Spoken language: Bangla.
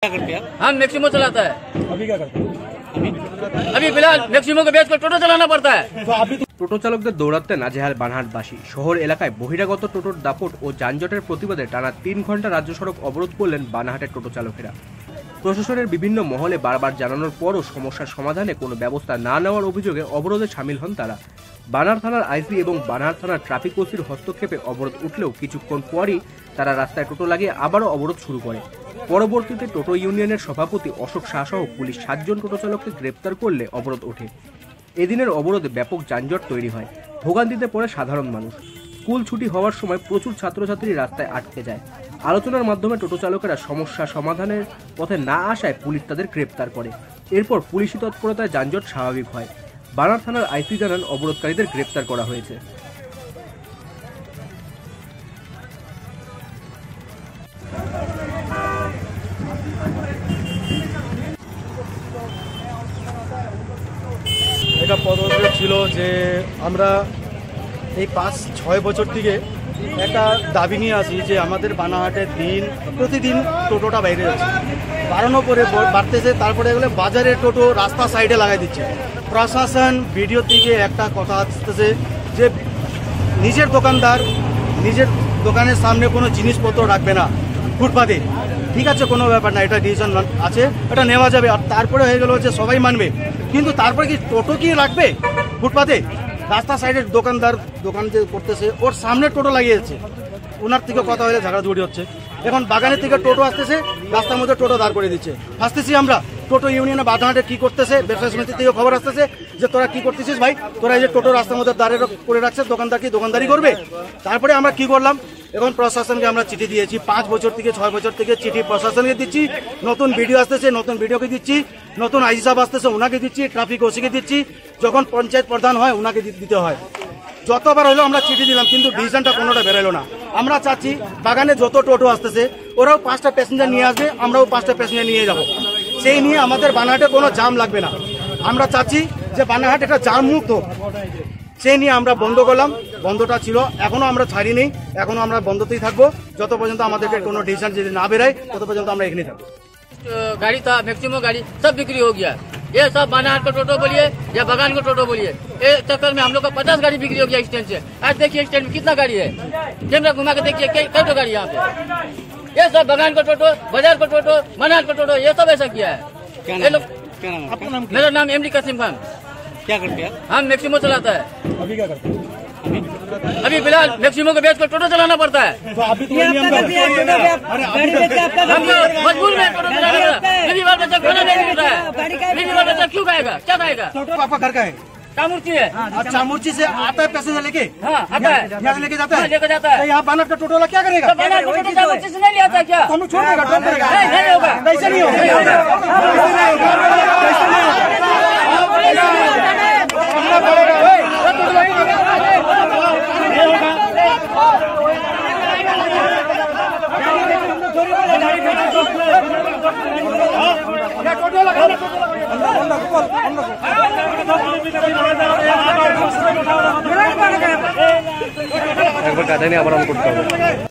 क्या करते हैं? हम मैक्सिमो चलाता है। अभी क्या करते हैं? अभी फिलहाल मैक्सिमो को बेच कर टोटो चलाना पड़ता है। तो अभी টোটো চালকদের দৌড়াতে নাজেহাল বানহাটবাসী। শহর এলাকায় বহিরাগত টোটোর দাপট ও যানজটের প্রতিবাদে টানা ৩ ঘন্টা রাজ্য সড়ক অবরোধ করলেন বানহাটের টোটো চালকেরা। প্রশাসনের বিভিন্ন মহলে বারবার জানানোর পরও সমস্যার সমাধানে কোনো ব্যবস্থা না নেওয়ার অভিযোগে অবরোধে সামিল হন তারা। বানার থানার আইসি এবং বানার থানার ট্রাফিক ওসির হস্তক্ষেপে অবরোধ উঠলেও কিছুক্ষণ পরই তারা রাস্তায় টোটো লাগিয়ে আবারও অবরোধ শুরু করে। পরবর্তীতে টোটো ইউনিয়নের সভাপতি অশোক শাহ সহ পুলিশ 7 জন টোটো চালককে গ্রেপ্তার করলে অবরোধ ওঠে। এদিনের অবরোধে ব্যাপক যানজট তৈরি হয়, ভোগান্তিতে পড়ে সাধারণ মানুষ। স্কুল ছুটি হওয়ার সময় প্রচুর ছাত্রছাত্রী রাস্তায় আটকে যায়। আলোচনার মাধ্যমে টোটো চালকেরা সমস্যা সমাধানের পথে না আসায় পুলিশ তাদের গ্রেপ্তার করে। এরপর পুলিশি তৎপরতায় যানজট স্বাভাবিক হয়। বানার থানার আইসি জানান অবরোধকারীদের গ্রেপ্তার করা হয়েছে। এটা পদক্ষেপ ছিল যে আমরা এই 5-6 বছর থেকে একটা দাবি নিয়ে আসি যে আমাদের বানাহাটের প্রতিদিন টোটোটা বাইরে যাচ্ছে, বাড়ানো করে বাড়তেছে, তারপরে এগুলো বাজারের টোটো রাস্তা সাইডে লাগাই দিচ্ছে। প্রশাসন ভিডিও থেকে একটা কথা আসতেছে যে নিজের দোকানদার নিজের দোকানের সামনে কোনো জিনিসপত্র রাখবে না ফুটপাতে। ঠিক আছে, কোনো ব্যাপার না, এটা ডিসিশন আছে, এটা নেওয়া যাবে। আর তারপরে হয়ে গেল যে সবাই মানবে, কিন্তু তারপরে কি টোটো কি রাখবে ফুটপাতে? রাস্তা সাইডের দোকানদার দোকান যে করতেছে ওর সামনে টোটো লাগিয়েছে, ওনার থেকে কথা হলে ঝগড়াঝুড়ি হচ্ছে। এখন বাগানের থেকে টোটো আসতেছে, রাস্তার মধ্যে টোটো দাঁড় করে দিচ্ছে। আসতেছি আমরা টোটো ইউনিয়নে বাধাহাটে কি করতেছে, ব্যবসায়ী সমিতি থেকে খবর আসতেছে যে তোরা কি করতেছিস ভাই, তোরা এই যে টোটো রাস্তার মধ্যে দাঁড়িয়ে করে রাখছে, দোকানদার কি দোকানদারি করবে? তারপরে আমরা কি করলাম, এখন প্রশাসনকে আমরা চিঠি দিয়েছি। 5 বছর থেকে 6 বছর থেকে চিঠি প্রশাসনকে দিচ্ছি, নতুন ভিডিও আসতেছে নতুন ভিডিওকে দিচ্ছি, নতুন আইজি সাহেব আসতেছে ওনাকে দিচ্ছি, ট্রাফিক ওসিকে দিচ্ছি, যখন পঞ্চায়েত প্রধান হয় ওনাকে দিতে হয়। যতবার হলো আমরা চিঠি দিলাম, কিন্তু ডিসিশনটা কোনোটা বেরোলো না। আমরা চাচ্ছি বাগানে যত টোটো আসতেছে ওরাও 5টা প্যাসেঞ্জার নিয়ে আসবে, আমরাও 5টা প্যাসেঞ্জার নিয়ে যাব। সেই নিয়ে আমাদের বানাহাটে কোনো জাম লাগবে না। আমরা চাচ্ছি যে বানাহাট এটা জাম মুক্ত, সেই নিয়ে আমরা বন্ধ করলাম। বন্ধটা ছিল, এখনো আমরা ছাড়িনি, এখনো আমরা বন্ধতেই থাকবো যত পর্যন্ত আমাদেরকে কোনো ডিসিশন যদি না বেরায় তত পর্যন্ত আমরা এখানেই থাকবো। गाड़ी था मैक्सिमो गाड़ी सब बिक्री हो गया। ये सब बानाहाट को टोटो बोलिए या बगान को टोटो बोलिए, ये चक्कर में हम लोग का 50 गाड़ी बिक्री हो गया स्टैंड से। आज देखिए स्टैंड में कितना गाड़ी है, कैमरा घुमा के देखिए कई टोटो गाड़ी यहाँ पे। ये सब बगान को टोटो, बाजार को टोटो, बानाहाट को टोटो, ये सब ऐसा किया है। ये लोग, मेरा नाम एमडी कासिम खान। क्या करते हैं? हम मैक्सिमो चलाता है। अभी क्या करते हैं? अभी फिलहाल मैक्सिमो को बेच कर टोटो चलाना पड़ता है। तो अभी तो नियम कर हम मजबूर में टोटो चलाने का। बीवी बाल बच्चा खाना नहीं मिलता है, बीवी बाल बच्चा क्यों खाएगा, क्या खाएगा? आपका घर का है? कामुर्ची है। अच्छा, मूर्ति से आता है पैसेंजर लेके? हाँ आता है, यहाँ से लेके जाता है? लेकर जाता है। तो यहाँ बानर का टोटो वाला क्या करेगा? तो बानाहाट को टोटो कामुर्ची से नहीं ले आता क्या? तो हम लोग छोड़ देगा, ड्रॉप करेगा? नहीं होगा, कैसे नहीं होगा? একবার কাটাই নিয়ে আবার করতে হবে।